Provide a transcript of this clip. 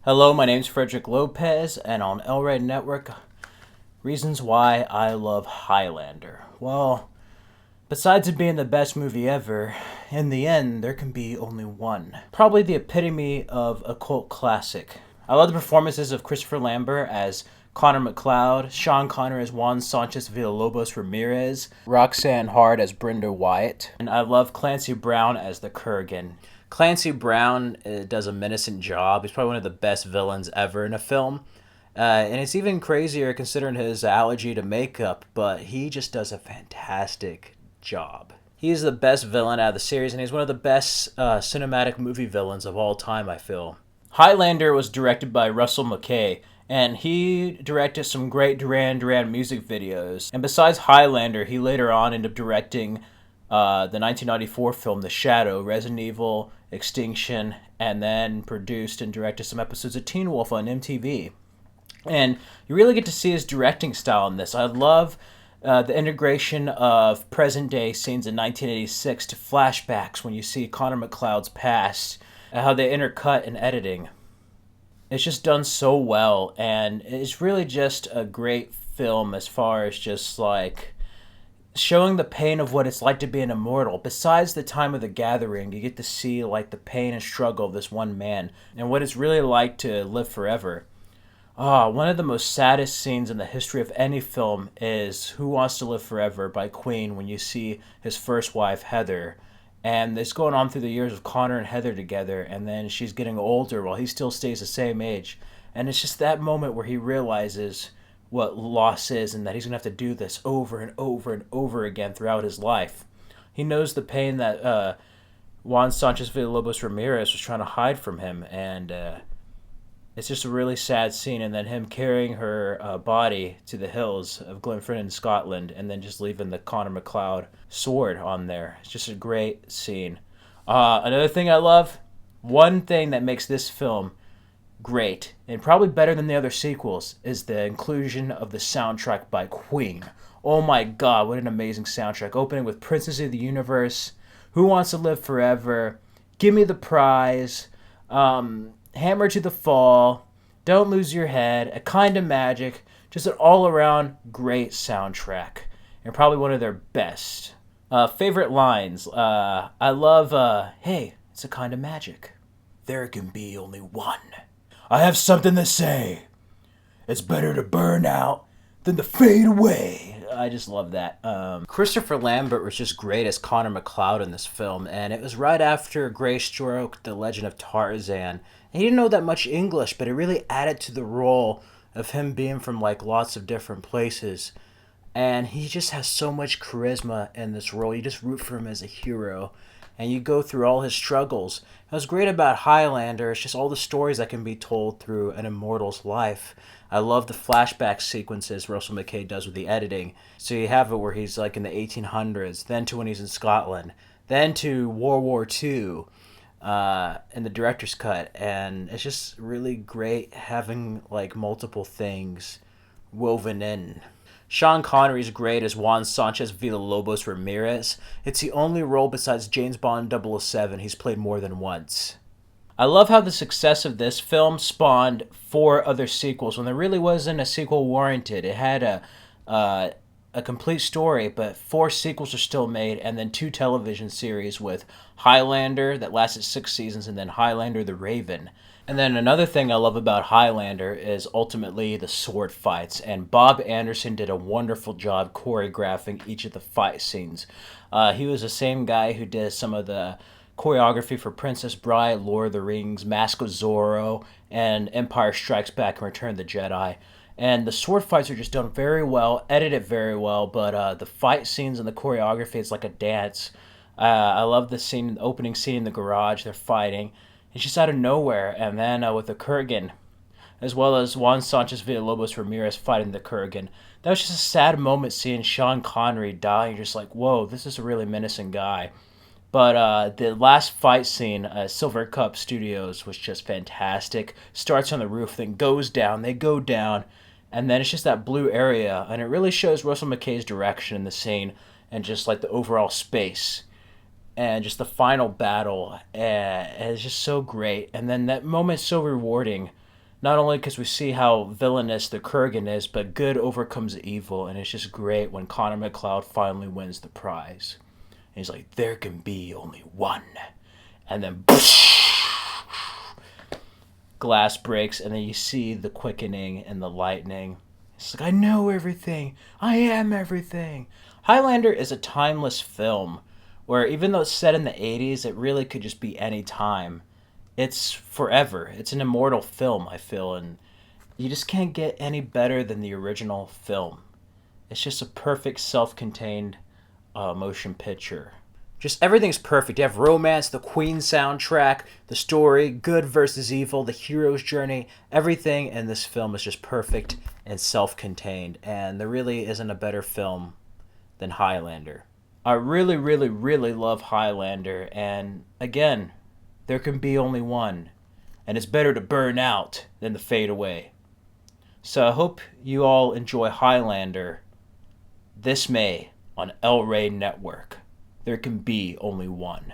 Hello, my name's Frederick Lopez, and on Rey Network, reasons why I love Highlander. Well, besides it being the best movie ever, in the end, there can be only one. Probably the epitome of a cult classic. I love the performances of Christopher Lambert as Connor McLeod, Sean Connery as Juan Sanchez Villalobos Ramirez, Roxanne Hart as Brenda Wyatt, and I love Clancy Brown as the Kurgan. Clancy Brown does a menacing job. He's probably one of the best villains ever in a film. And it's even crazier considering his allergy to makeup, but he just does a fantastic job. He's the best villain out of the series, and he's one of the best cinematic movie villains of all time, I feel. Highlander was directed by Russell McKay, and he directed some great Duran Duran music videos. And besides Highlander, he later on ended up directing the 1994 film The Shadow, Resident Evil, Extinction, and then produced and directed some episodes of Teen Wolf on MTV. And you really get to see his directing style in this. I love the integration of present-day scenes in 1986 to flashbacks when you see Connor McLeod's past, and how they intercut in editing. It's just done so well, and it's really just a great film as far as just like showing the pain of what it's like to be an immortal. Besides the time of the gathering, you get to see like the pain and struggle of this one man and what it's really like to live forever. One of the most saddest scenes in the history of any film is Who Wants to Live Forever by Queen, when you see his first wife, Heather. And it's going on through the years of Connor and Heather together, and then she's getting older while he still stays the same age. And it's just that moment where he realizes what loss is and that he's going to have to do this over and over and over again throughout his life. He knows the pain that Juan Sanchez Villalobos Ramirez was trying to hide from him, and it's just a really sad scene. And then him carrying her body to the hills of Glenfinnan in Scotland, and then just leaving the Connor McLeod sword on there. It's just a great scene. Another thing I love, one thing that makes this film great, and probably better than the other sequels, is the inclusion of the soundtrack by Queen. Oh my god, what an amazing soundtrack. Opening with Princess of the Universe, Who Wants to Live Forever, Give Me the Prize, Hammer to the Fall, Don't Lose Your Head, A Kind of Magic. Just an all-around great soundtrack, and probably one of their best. Favorite lines, I love, hey, it's a kind of magic. There can be only one. I have something to say. It's better to burn out than to fade away. I just love that. Christopher Lambert was just great as Connor McLeod in this film, and it was right after Greystoke, The Legend of Tarzan. And he didn't know that much English, but it really added to the role of him being from like lots of different places. And he just has so much charisma in this role. You just root for him as a hero, and you go through all his struggles. What's great about Highlander is just all the stories that can be told through an immortal's life. I love the flashback sequences Russell McKay does with the editing. So you have it where he's like in the 1800s, then to when he's in Scotland, then to World War II in the director's cut. And it's just really great having like multiple things woven in. Sean Connery's great as Juan Sanchez Villalobos Ramirez. It's the only role besides James Bond 007 he's played more than once. I love how the success of this film spawned 4 other sequels when there really wasn't a sequel warranted. It had a complete story, but 4 sequels are still made, and then 2 television series with Highlander that lasted 6 seasons, and then Highlander the Raven. And then another thing I love about Highlander is ultimately the sword fights, and Bob Anderson did a wonderful job choreographing each of the fight scenes. He was the same guy who did some of the choreography for Princess Bride, Lord of the Rings, Mask of Zorro, and Empire Strikes Back and Return of the Jedi. And the sword fights are just done very well, edited very well, but the fight scenes and the choreography, it's like a dance. I love the scene, the opening scene in the garage, they're fighting. It's just out of nowhere. And then with the Kurgan, as well as Juan Sanchez Villalobos Ramirez fighting the Kurgan. That was just a sad moment seeing Sean Connery die. You're just like, whoa, this is a really menacing guy. But the last fight scene, Silver Cup Studios, was just fantastic. Starts on the roof, then goes down, they go down, and then it's just that blue area. And it really shows Russell McKay's direction in the scene and just like the overall space. And just the final battle, and it's just so great. And then that moment's so rewarding Not only because we see how villainous the Kurgan is, but good overcomes evil, and it's just great when Connor McLeod finally wins the prize. And he's like, there can be only one. And then glass breaks, and then you see the quickening and the lightning. It's like, I know everything. I am everything. Highlander is a timeless film where even though it's set in the 80s, it really could just be any time. It's forever. It's an immortal film, I feel, and you just can't get any better than the original film. It's just a perfect self-contained motion picture. Just everything's perfect. You have romance, the Queen soundtrack, the story, good versus evil, the hero's journey. Everything in this film is just perfect and self-contained, and there really isn't a better film than Highlander. I really, really, really love Highlander, and again, there can be only one, and it's better to burn out than to fade away. So I hope you all enjoy Highlander this May on Rey Network. There can be only one.